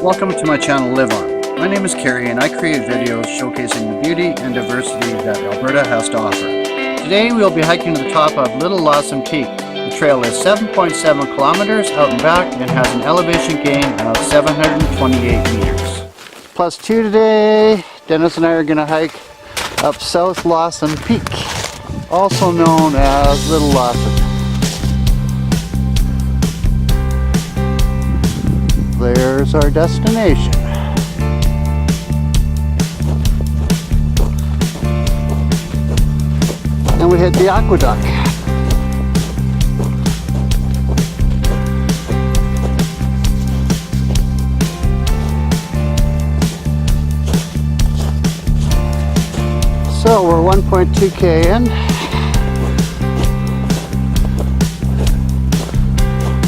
Welcome to my channel Live On. My name is Cary and I create videos showcasing the beauty and diversity that Alberta has to offer. Today we will be hiking to the top of Little Lawson Peak. The trail is 7.7 kilometers out and back and has an elevation gain of 728 meters. +2 today. Denis and I are going to hike up South Lawson Peak, also known as Little Lawson. There's our destination. And we hit the aqueduct. So we're 1.2k in.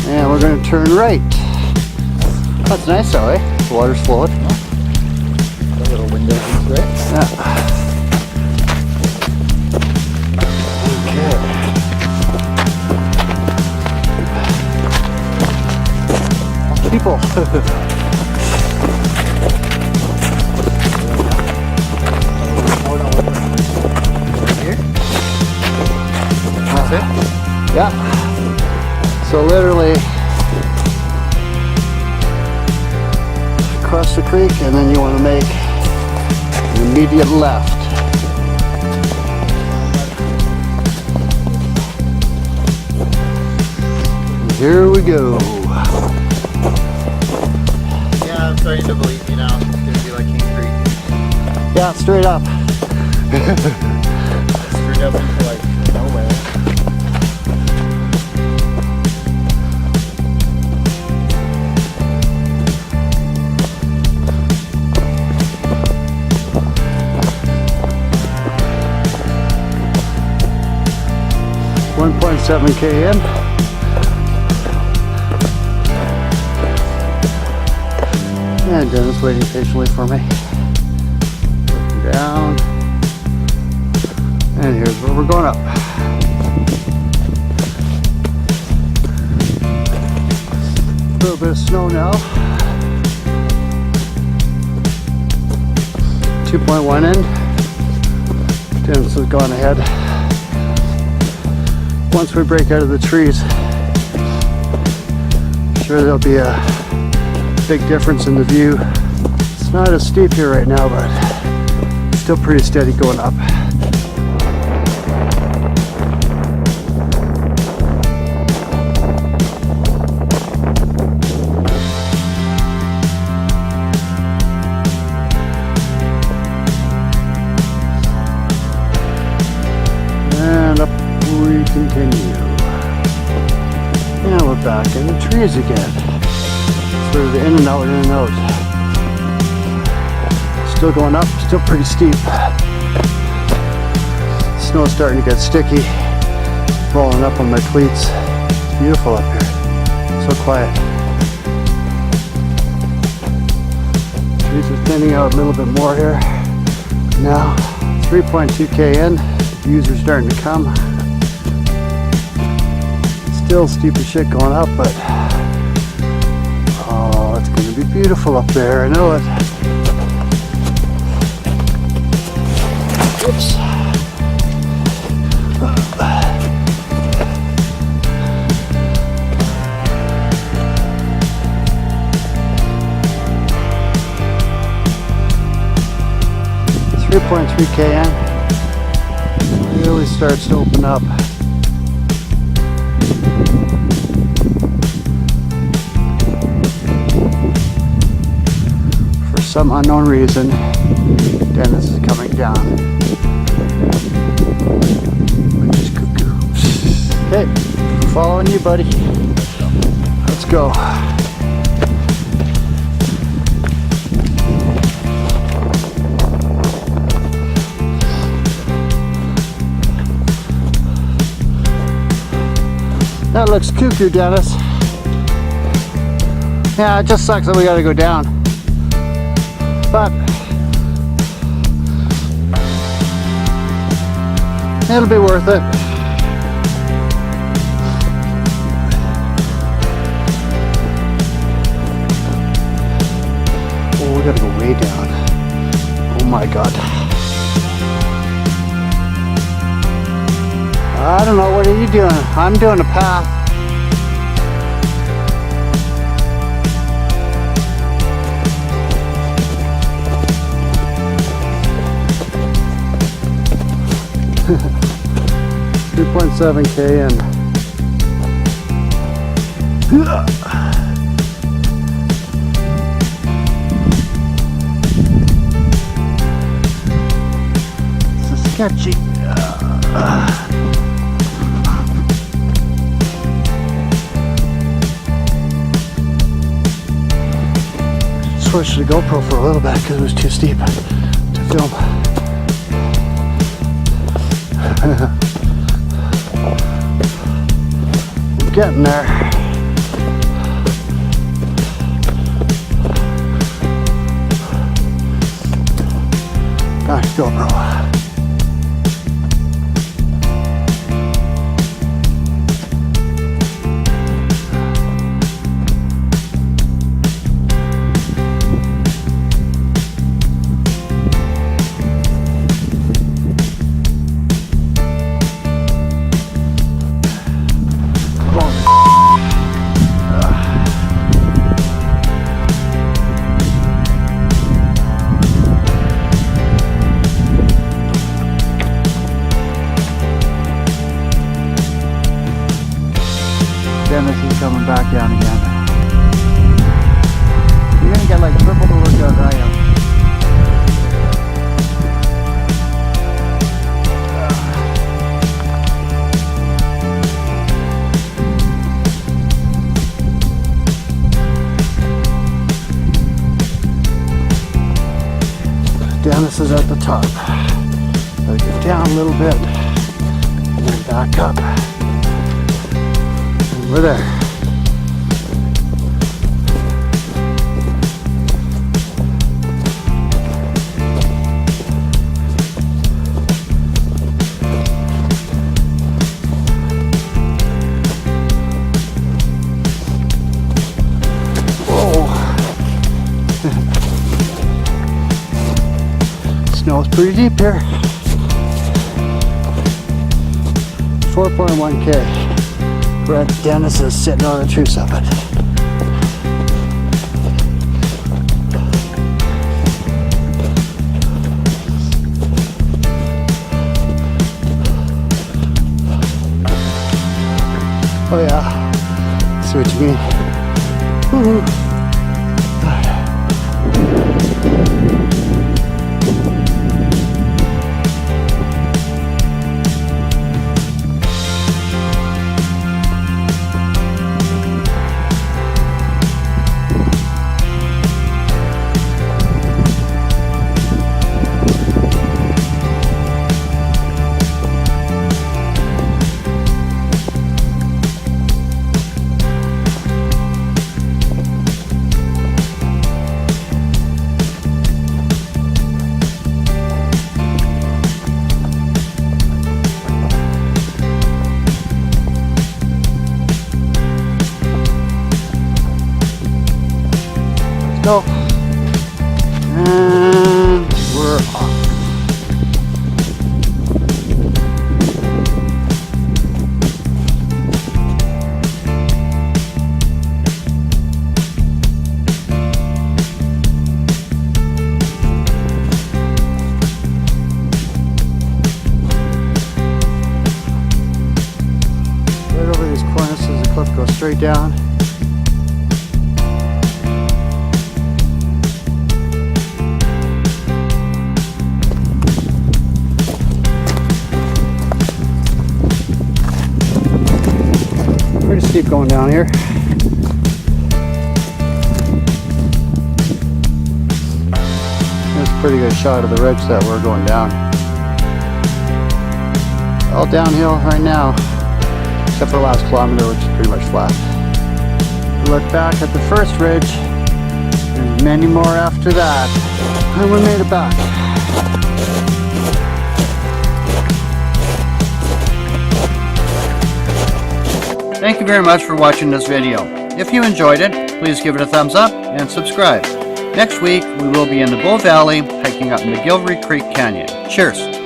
And we're going to turn right. That's nice though, eh? The water's flowing. A little window into it. Yeah. Okay. People. Right here? That's it? Yeah. So literally across the creek, and then you want to make an immediate left. And here we go. Yeah, I'm starting to believe you now. It's going to be like King Creek. Yeah, straight up. Straight up into like nowhere. .7k in. And Dennis waiting patiently for me. Looking down. And here's where we're going up. A little bit of snow now. 2.1 in. Dennis has gone ahead. Once we break out of the trees, sure there'll be a big difference in the view. It's not as steep here right now, but still pretty steady going up. And up we continue. And we're back in the trees again. Sort of in and out, in and out. Still going up, still pretty steep. Snow's starting to get sticky, rolling up on my cleats. It's beautiful up here. So quiet. Trees are thinning out a little bit more here. Now, 3.2k in. Views are starting to come. Still steep as shit going up, but oh, it's going to be beautiful up there. I know it. Whoops. .3k in. Really starts to open up. For some unknown reason, Denis is coming down. Which is cuckoo. Okay, following you, buddy. Let's go. That looks cuckoo, Denis. Yeah, it just sucks that we gotta go down. But it'll be worth it. gotta go way down. Oh my god. I don't know, what are you doing? I'm doing a path. .7K and this is sketchy. Switched to the GoPro for a little bit because it was too steep to film. I'm getting there. Gosh, GoPro. Dennis is coming back down again. You're gonna get like triple the workout I am. Dennis is at the top. Gotta get down a little bit and then back up. We're there. Whoa. Snow's pretty deep here. 4.1K. Dennis is sitting on the true summit. Oh yeah, I see what you mean. Woo-hoo. Go. And we're off. Right over these cornices, the cliff goes straight down. Pretty steep going down here. There's a pretty good shot of the ridge that we're going down. All downhill right now, except for the last kilometer, which is pretty much flat. Look back at the first ridge, and many more after that, and we made it back. Thank you very much for watching this video. If you enjoyed it, please give it a thumbs up and subscribe. Next week, we will be in the Bow Valley hiking up McGilvery Creek Canyon. Cheers!